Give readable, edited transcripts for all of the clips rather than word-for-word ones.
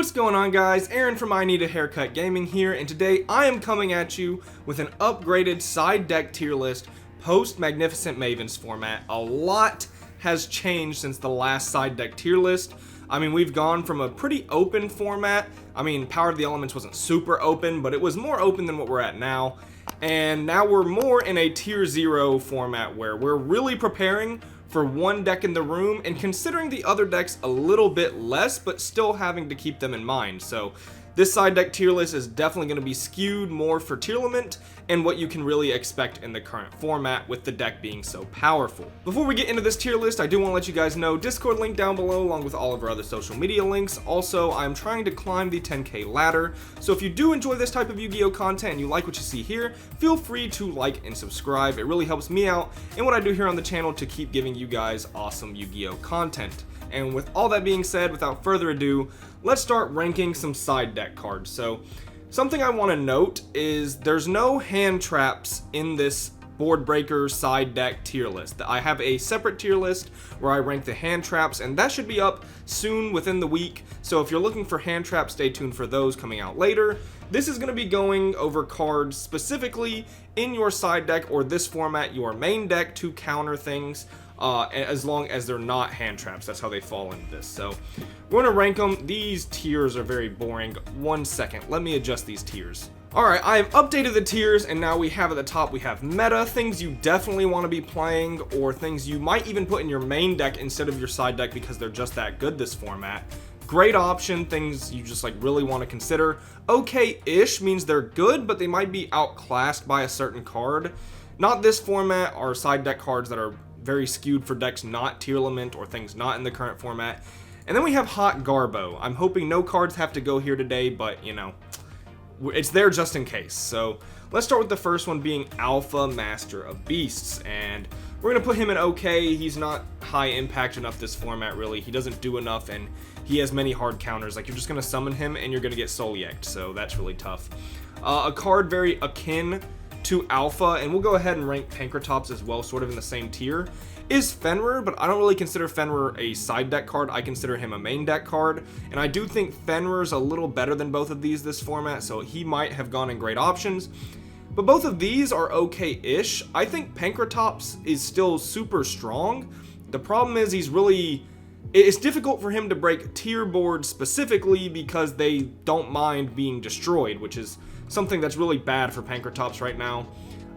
What's going on, guys? Aaron from I Need a Haircut Gaming here, and today I am coming at you with an upgraded side deck tier list post Magnificent Mavens format. A lot has changed since the last side deck tier list. I mean, we've gone from a pretty open format. I mean, Power of the Elements wasn't super open, but it was more open than what we're at now. And now we're more in a tier 0 format where we're really preparing for one deck in the room and considering the other decks a little bit less, but still having to keep them in mind. So this side deck tier list is definitely going to be skewed more for Tearlament and what you can really expect in the current format with the deck being so powerful. Before we get into this tier list, I do want to let you guys know Discord link down below along with all of our other social media links. Also, I'm trying to climb the 10k ladder, so if you do enjoy this type of Yu-Gi-Oh content and you like what you see here, feel free to like and subscribe. It really helps me out and what I do here on the channel to keep giving you guys awesome Yu-Gi-Oh content. And with all that being said, without further ado, let's start ranking some side deck cards. So something I want to note is there's no hand traps in this board breaker side deck tier list. I have a separate tier list where I rank the hand traps, and that should be up soon within the week. So if you're looking for hand traps, stay tuned for those coming out later. This is going to be going over cards specifically in your side deck or this format, your main deck, to counter things. As long as they're not hand traps. That's how they fall into this. So we're going to rank them. These tiers are very boring. 1 second. Let me adjust these tiers. Alright, I've updated the tiers, and now we have at the top, we have meta, things you definitely want to be playing, or things you might even put in your main deck instead of your side deck because they're just that good this format. Great option, things you just like really want to consider. Okay-ish means they're good, but they might be outclassed by a certain card. Not this format, are side deck cards that are very skewed for decks not Tearlament or things not in the current format. And then we have Hot Garbo. I'm hoping no cards have to go here today, but you know, it's there just in case. So let's start with the first one being Alpha Master of Beasts, and we're gonna put him in okay. He's not high impact enough this format, really. He doesn't do enough, and he has many hard counters. Like, you're just gonna summon him and you're gonna get Soul Yanked, so that's really tough. A card very akin to Alpha, and we'll go ahead and rank Pankratops as well, sort of in the same tier, is Fenrir, but I don't really consider Fenrir a side deck card. I consider him a main deck card, and I do think Fenrir's a little better than both of these this format, so he might have gone in great options. But both of these are okay-ish. I think Pankratops is still super strong. The problem is it's difficult for him to break tier boards specifically because they don't mind being destroyed, which is something that's really bad for Pankratops right now.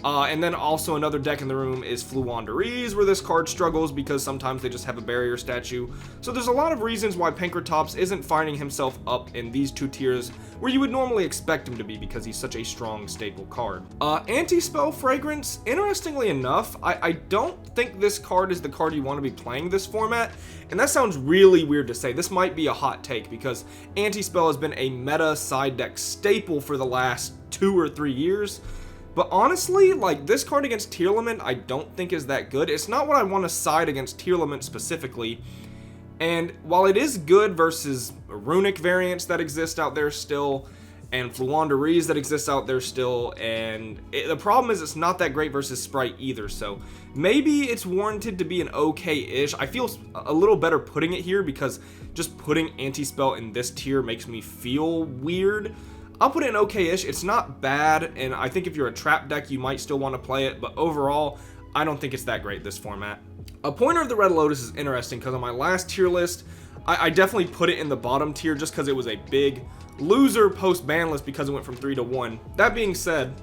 And then also another deck in the room is Fluwandereeze, where this card struggles because sometimes they just have a barrier statue. So there's a lot of reasons why Pankratops isn't finding himself up in these two tiers where you would normally expect him to be because he's such a strong staple card. Anti-Spell Fragrance, interestingly enough, I don't think this card is the card you want to be playing this format. And that sounds really weird to say. This might be a hot take because Anti-Spell has been a meta side deck staple for the last 2 or 3 years. But honestly, like, this card against Tearlament I don't think is that good. It's not what I want to side against Tearlament specifically. And while it is good versus runic variants that exist out there still, and Fluwandereeze that exists out there still, and the problem is it's not that great versus Sprite either, so maybe it's warranted to be an okay-ish. I feel a little better putting it here because just putting Anti-Spell in this tier makes me feel weird. I'll put it in okay-ish. It's not bad, and I think if you're a trap deck, you might still want to play it, but overall, I don't think it's that great, this format. A Pointer of the Red Lotus is interesting because on my last tier list, I definitely put it in the bottom tier just because it was a big loser post-ban list because it went from 3 to 1. That being said,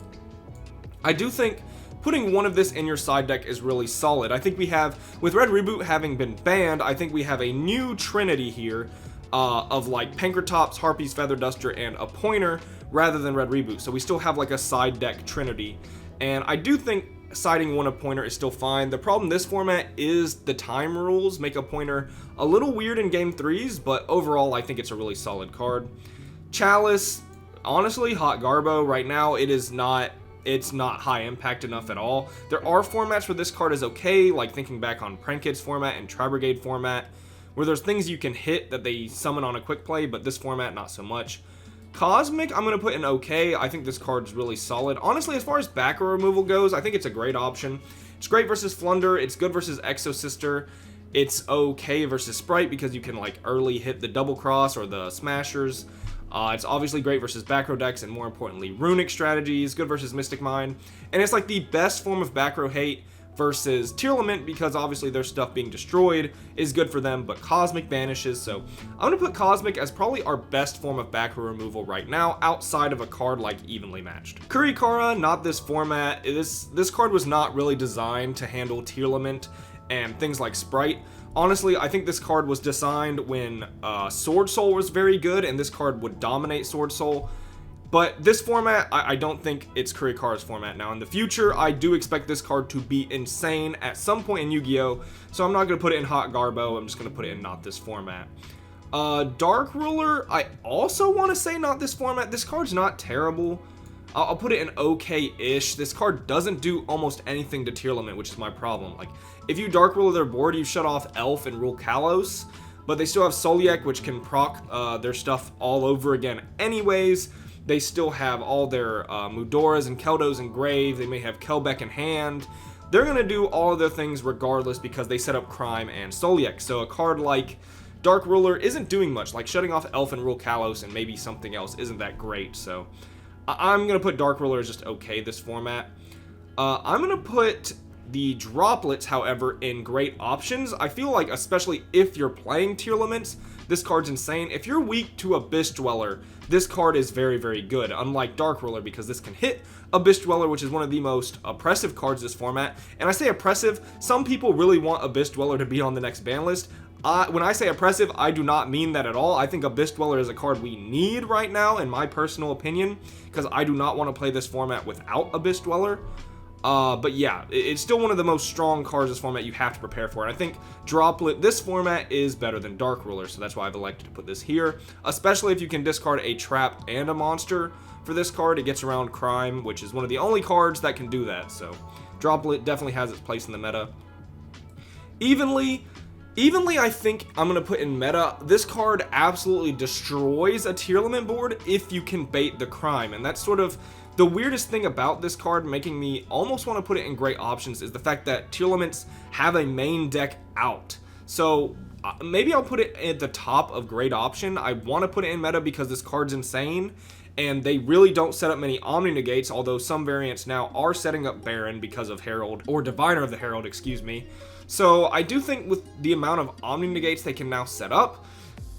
I do think putting one of this in your side deck is really solid. I think we have, with Red Reboot having been banned, I think we have a new trinity here of like Pankratops, Harpy's Feather Duster, and a Pointer rather than Red Reboot. So we still have like a side deck trinity. And I do think siding one of Pointer is still fine. The problem this format is the time rules make a Pointer a little weird in game 3s, but overall I think it's a really solid card. Chalice, honestly, Hot Garbo, right now it's not high impact enough at all. There are formats where this card is okay, like thinking back on Prankid's format and Tri-Brigade format, where there's things you can hit that they summon on a quick play, but this format, not so much. Cosmic, I'm going to put in okay. I think this card's really solid. Honestly, as far as Backrow removal goes, I think it's a great option. It's great versus Flunder, it's good versus Exo Sister, It's okay versus Sprite because you can like early hit the double cross or the smashers. It's obviously great versus Backrow decks and more importantly runic strategies, good versus Mystic Mine. And it's like the best form of Backrow hate versus Tearlament because obviously their stuff being destroyed is good for them, but Cosmic banishes. So I'm going to put Cosmic as probably our best form of Backrow removal right now outside of a card like Evenly Matched. Kurikara, not this format. This card was not really designed to handle Tearlament and things like Sprite. Honestly, I think this card was designed when Sword Soul was very good, and this card would dominate Sword Soul. But this format, I don't think it's Kurikara's format now. In the future, I do expect this card to be insane at some point in Yu-Gi-Oh! So I'm not going to put it in Hot Garbo, I'm just going to put it in not this format. Dark Ruler, I also want to say not this format. This card's not terrible. I'll put it in okay-ish. This card doesn't do almost anything to Tearlament, which is my problem. Like, if you Dark Ruler their board, you shut off Elf and rule Kalos, but they still have Soliek, which can proc their stuff all over again anyways. They still have all their Mudoras and Keldos in grave. They may have Kelbeck in hand. They're going to do all of their things regardless because they set up Crime and Soliek. So a card like Dark Ruler isn't doing much. Like shutting off Elf and rule Kalos and maybe something else isn't that great. So I'm going to put Dark Ruler as just okay this format. I'm going to put the droplets, however, in great options. I feel like, especially if you're playing Tearlaments, this card's insane. If you're weak to Abyss Dweller, this card is very, very good, unlike Dark Ruler, because this can hit Abyss Dweller, which is one of the most oppressive cards this format. And I say oppressive, some people really want Abyss Dweller to be on the next ban list. When I say oppressive, I do not mean that at all. I think Abyss Dweller is a card we need right now, in my personal opinion, because I do not want to play this format without Abyss Dweller. But yeah, it's still one of the most strong cards this format you have to prepare for. And I think Droplet, this format is better than Dark Ruler, so that's why I've elected to put this here. Especially if you can discard a trap and a monster for this card. It gets around Crime, which is one of the only cards that can do that. So Droplet definitely has its place in the meta. Evenly, I think I'm going to put in meta. This card absolutely destroys a Tearlament board if you can bait the Crime. And that's sort of the weirdest thing about this card, making me almost want to put it in great options, is the fact that Tearlaments have a main deck out. So maybe I'll put it at the top of great option. I want to put it in meta because this card's insane, and they really don't set up many Omni Negates, although some variants now are setting up Baron because of Herald, or Diviner of the Herald, excuse me. So I do think with the amount of Omni Negates they can now set up,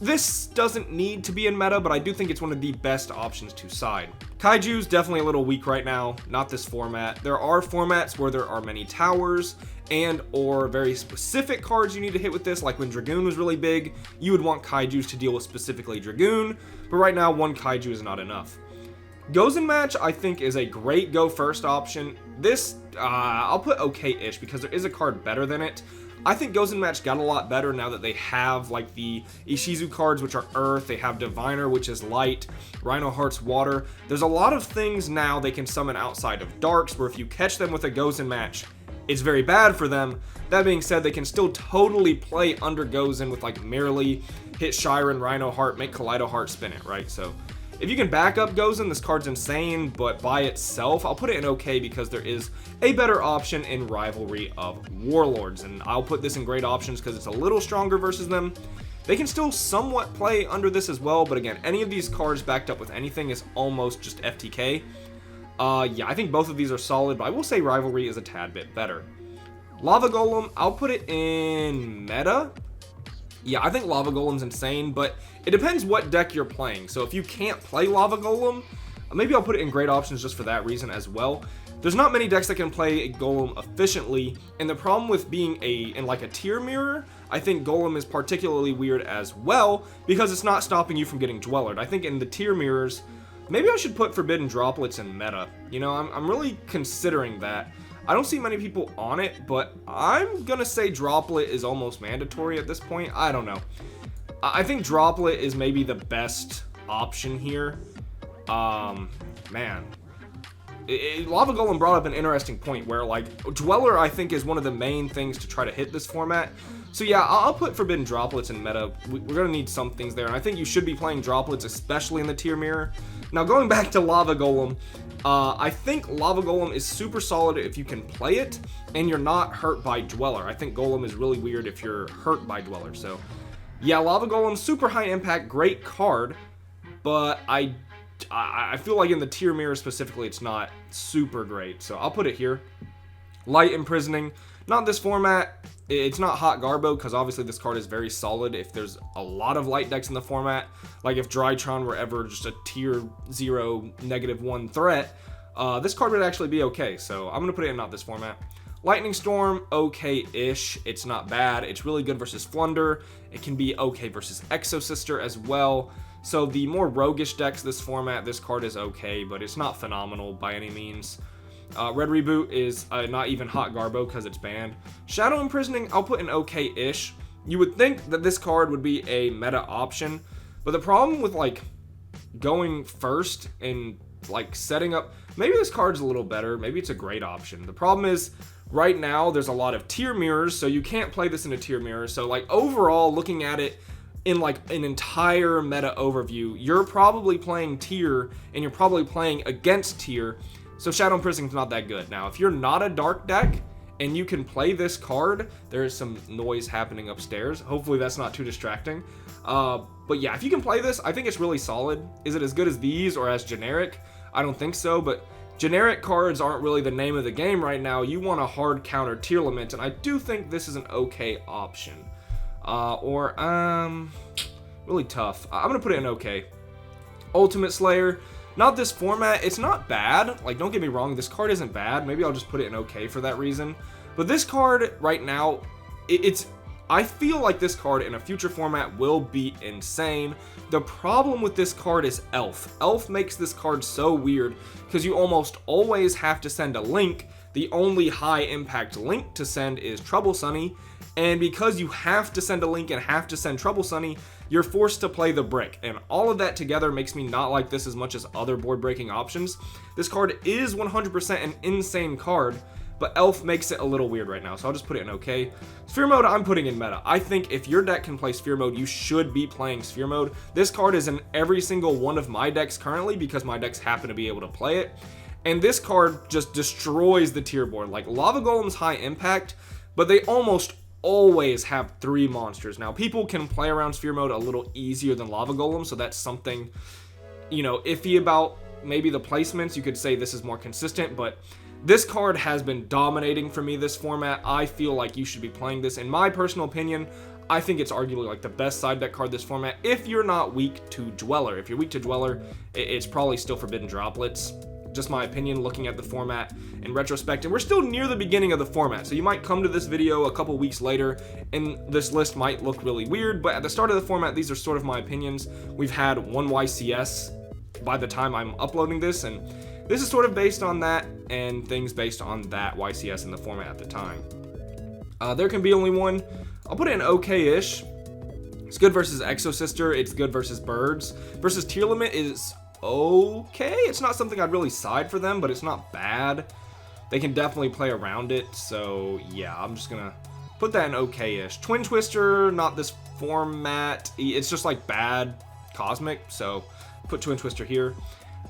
this doesn't need to be in meta, but I do think it's one of the best options to side. Kaiju's definitely a little weak right now, not this format. There are formats where there are many towers and or very specific cards you need to hit with this, like when Dragoon was really big, you would want Kaiju's to deal with specifically Dragoon, but right now one Kaiju is not enough. Gozen Match, I think, is a great go first option. This, I'll put okay-ish because there is a card better than it. I think Gozen Match got a lot better now that they have like the Ishizu cards, which are Earth. They have Diviner, which is Light. Rhino Heart's Water. There's a lot of things now they can summon outside of Darks, where if you catch them with a Gozen Match, it's very bad for them. That being said, they can still totally play under Gozen with like Merely, hit Shiren, Rhino Heart, make Kaleido Heart spin it, right? So if you can back up Gozen, this card's insane, but by itself, I'll put it in okay because there is a better option in Rivalry of Warlords, and I'll put this in great options because it's a little stronger versus them. They can still somewhat play under this as well, but again, any of these cards backed up with anything is almost just FTK. Yeah, I think both of these are solid, but I will say Rivalry is a tad bit better. Lava Golem, I'll put it in meta. Yeah, I think Lava Golem's insane, but it depends what deck you're playing. So if you can't play Lava Golem, maybe I'll put it in great options just for that reason as well. There's not many decks that can play a Golem efficiently, and the problem with being in like a tier mirror, I think Golem is particularly weird as well, because it's not stopping you from getting Dwellered. I think in the tier mirrors, maybe I should put Forbidden Droplets in meta. You know, I'm really considering that. I don't see many people on it, but I'm gonna say Droplet is almost mandatory at this point. I don't know. I think Droplet is maybe the best option here. Man. Lava Golem brought up an interesting point where, like, Dweller, I think, is one of the main things to try to hit this format. So yeah, I'll put Forbidden Droplets in meta. We're going to need some things there, and I think you should be playing Droplets, especially in the tier mirror. Now, going back to Lava Golem, I think Lava Golem is super solid if you can play it and you're not hurt by Dweller. I think Golem is really weird if you're hurt by Dweller. So yeah, Lava Golem, super high impact, great card, but I feel like in the tier mirror specifically, it's not super great. So I'll put it here. Light Imprisoning, not this format. It's not Hot Garbo, because obviously this card is very solid if there's a lot of light decks in the format. Like if Drytron were ever just a tier 0, -1 threat, this card would actually be okay. So I'm going to put it in not this format. Lightning Storm, okay-ish. It's not bad. It's really good versus Flunder. It can be okay versus Exosister as well. So the more roguish decks this format, this card is okay, but it's not phenomenal by any means. Red Reboot is not even Hot Garbo because it's banned. Shadow Imprisoning, I'll put in okay-ish. You would think that this card would be a meta option, but the problem with like going first and like setting up, maybe this card's a little better, maybe it's a great option. The problem is right now there's a lot of tier mirrors, so you can't play this in a tier mirror. So like overall, looking at it in like an entire meta overview, you're probably playing tier and you're probably playing against tier. So Shadow Imprisoning is not that good. Now, if you're not a dark deck and you can play this card, there is some noise happening upstairs. Hopefully that's not too distracting. But yeah, if you can play this, I think it's really solid. Is it as good as these or as generic? I don't think so, but generic cards aren't really the name of the game right now. You want a hard counter Tearlament, and I do think this is an okay option. Really tough. I'm going to put it in okay. Ultimate Slayer. Not this format. It's not bad. Like, don't get me wrong. This card isn't bad. Maybe I'll just put it in okay for that reason. But this card right now, I feel like this card in a future format will be insane. The problem with this card is Elf. Elf makes this card so weird because you almost always have to send a link. The only high impact link to send is Trouble Sunny. And because you have to send a link and have to send Trouble Sunny, you're forced to play the brick. And all of that together makes me not like this as much as other board breaking options. This card is 100% an insane card, but Elf makes it a little weird right now, so I'll just put it in okay. Sphere Mode, I'm putting in meta. I think if your deck can play Sphere Mode, you should be playing Sphere Mode. This card is in every single one of my decks currently because my decks happen to be able to play it. And this card just destroys the tier board. Like, Lava Golem's high impact, but they almost always have 3 monsters. Now, people can play around Sphere Mode a little easier than Lava Golem, so that's something, you know, iffy about. Maybe the placements, you could say this is more consistent, but this card has been dominating for me this format. I feel like you should be playing this. In my personal opinion, I think it's arguably like the best side deck card this format if you're not weak to Dweller. If you're weak to Dweller, it's probably still Forbidden Droplets. Just my opinion looking at the format in retrospect, and we're still near the beginning of the format, so you might come to this video a couple weeks later and this list might look really weird, but at the start of the format, these are sort of my opinions. We've had 1 YCS by the time I'm uploading this, and this is sort of based on that and things based on that YCS in the format at the time. There can be only one. I'll put it in okay-ish. It's good versus Exosister, it's good versus Birds. Versus Tearlament is okay. It's not something I'd really side for them, but it's not bad. They can definitely play around it, so yeah, I'm just gonna put that in okay-ish. Twin Twister, not this format. It's just like bad Cosmic, so put Twin Twister here.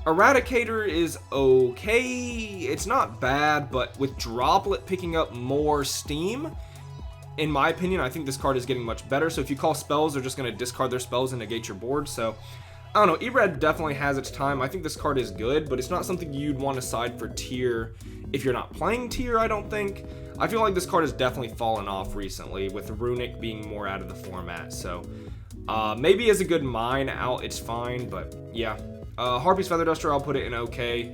Eradicator is okay. It's not bad, but with Droplet picking up more steam, in my opinion, I think this card is getting much better. So if you call spells, they're just going to discard their spells and negate your board. So I don't know, E-Red definitely has its time. I think this card is good, but it's not something you'd want to side for tier if you're not playing tier, I don't think. I feel like this card has definitely fallen off recently, with Runic being more out of the format. So maybe as a good mine out, it's fine, but yeah. Harpy's Feather Duster, I'll put it in okay.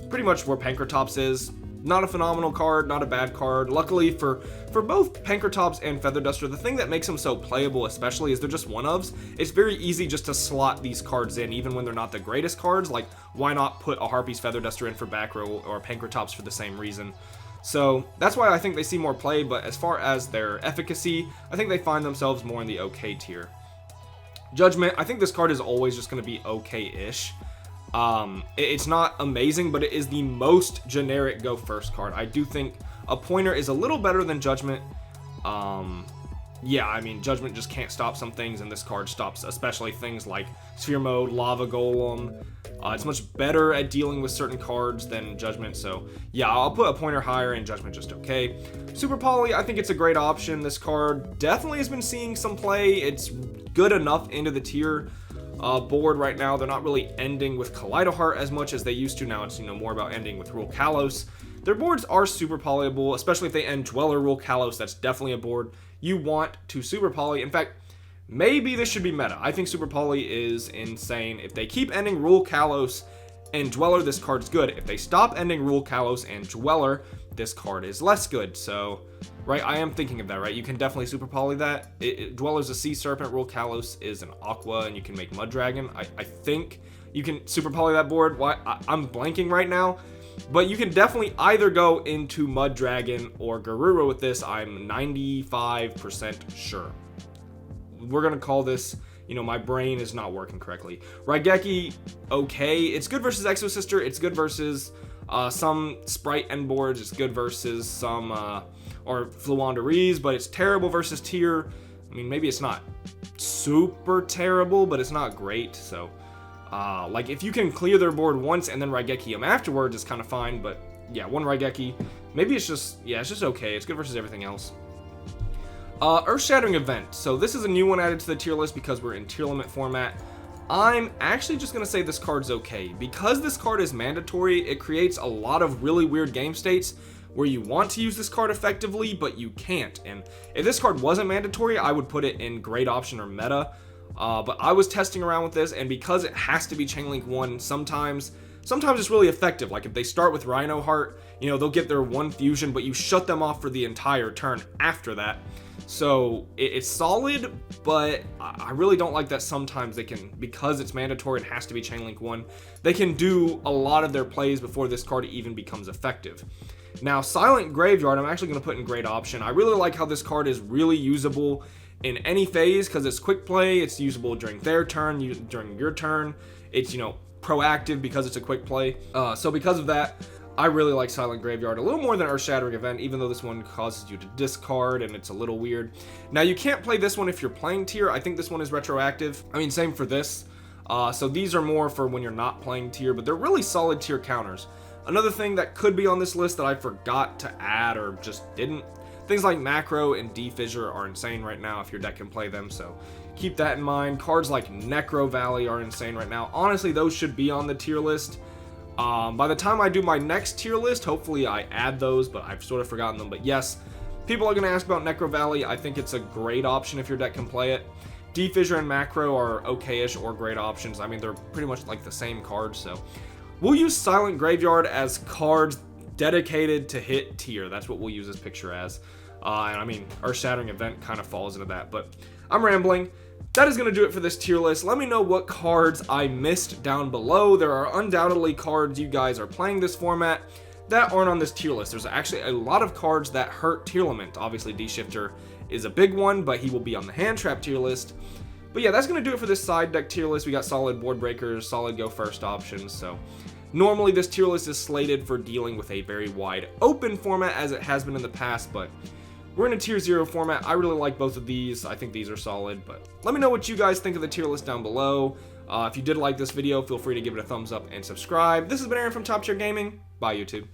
Pretty much where Pankratops is. Not a phenomenal card, not a bad card. Luckily for both Pankratops and Feather Duster, the thing that makes them so playable especially is they're just one-ofs. It's very easy just to slot these cards in, even when they're not the greatest cards. Like, why not put a Harpy's Feather Duster in for Backrow or Pankratops for the same reason? So that's why I think they see more play, but as far as their efficacy, I think they find themselves more in the okay tier. Judgment, I think this card is always just going to be okay-ish. It's not amazing, but it is the most generic go first card. I do think a Pointer is a little better than Judgment. Yeah, I mean, Judgment just can't stop some things, and this card stops especially things like Sphere Mode, Lava Golem, It's much better at dealing with certain cards than Judgment, so yeah, I'll put a pointer higher and Judgment just okay. Super Poly, I think it's a great option. This card definitely has been seeing some play. It's good enough into the tier board right now. They're not really ending with Kaleido Heart as much as they used to. Now it's, more about ending with Rule Kalos. Their boards are super polyable, especially if they end Dweller Rule Kalos. That's definitely a board you want to super poly. In fact, maybe this should be meta. I think Super Poly is insane. If they keep ending Rule Kalos and Dweller, this card's good. If they stop ending Rule Kalos and Dweller, this card is less good. So, right, I am thinking of that, right? You can definitely Super Poly that. Dweller's a Sea Serpent, Rule Kalos is an Aqua, and you can make Mud Dragon. I think you can Super Poly that board. I'm blanking right now. But you can definitely either go into Mud Dragon or Garura with this. I'm 95% sure. We're going to call this, my brain is not working correctly. Raigeki, okay. It's good versus Exo Sister. It's good versus some Sprite end boards. It's good versus some, or Fluanderees, but it's terrible versus tier. I mean, maybe it's not super terrible, but it's not great. So, like, if you can clear their board once and then Raigeki them afterwards, it's kind of fine. But, yeah, one Raigeki. Maybe it's just, it's just okay. It's good versus everything else. Earth-Shattering Event. So this is a new one added to the tier list because we're in Tearlament format. I'm actually just going to say this card's okay. Because this card is mandatory, it creates a lot of really weird game states where you want to use this card effectively, but you can't. And if this card wasn't mandatory, I would put it in great option or meta. But I was testing around with this, and because it has to be Chainlink 1, sometimes it's really effective. Like if they start with Rhino Heart, they'll get their one fusion, but you shut them off for the entire turn after that. So it's solid, but I really don't like that sometimes they can, because it's mandatory and has to be Chainlink 1, they can do a lot of their plays before this card even becomes effective. Now, Silent Graveyard, I'm actually going to put in great option. I really like how this card is really usable in any phase because it's quick play. It's usable during their turn, during your turn. It's, proactive because it's a quick play. So because of that, I really like Silent Graveyard a little more than Earth-Shattering Event, even though this one causes you to discard and it's a little weird. Now, you can't play this one if you're playing tier. I think this one is retroactive. I mean, same for this. So these are more for when you're not playing tier, but they're really solid tier counters. Another thing that could be on this list that I forgot to add or just didn't, things like Macro and D-Fissure are insane right now if your deck can play them, so keep that in mind. Cards like Necro Valley are insane right now. Honestly, those should be on the tier list. By the time I do my next tier list, hopefully I add those, but I've sort of forgotten them. But yes, people are going to ask about Necro Valley. I think it's a great option if your deck can play it. D-Fissure and Macro are okay-ish or great options. I mean, they're pretty much like the same cards, so we'll use Silent Graveyard as cards dedicated to hit tier. That's what we'll use this picture as. And I mean, Earth-Shattering Event kind of falls into that, but I'm rambling. That is going to do it for this tier list. Let me know what cards I missed down below. There are undoubtedly cards you guys are playing this format that aren't on this tier list. There's actually a lot of cards that hurt Tearlament. Obviously, D-Shifter is a big one, but he will be on the hand trap tier list. But yeah, that's going to do it for this side deck tier list. We got solid board breakers, solid go first options. So normally this tier list is slated for dealing with a very wide open format as it has been in the past, but we're in a tier 0 format. I really like both of these. I think these are solid, but let me know what you guys think of the tier list down below. If you did like this video, feel free to give it a thumbs up and subscribe. This has been Aaron from Top Tier Gaming. Bye, YouTube.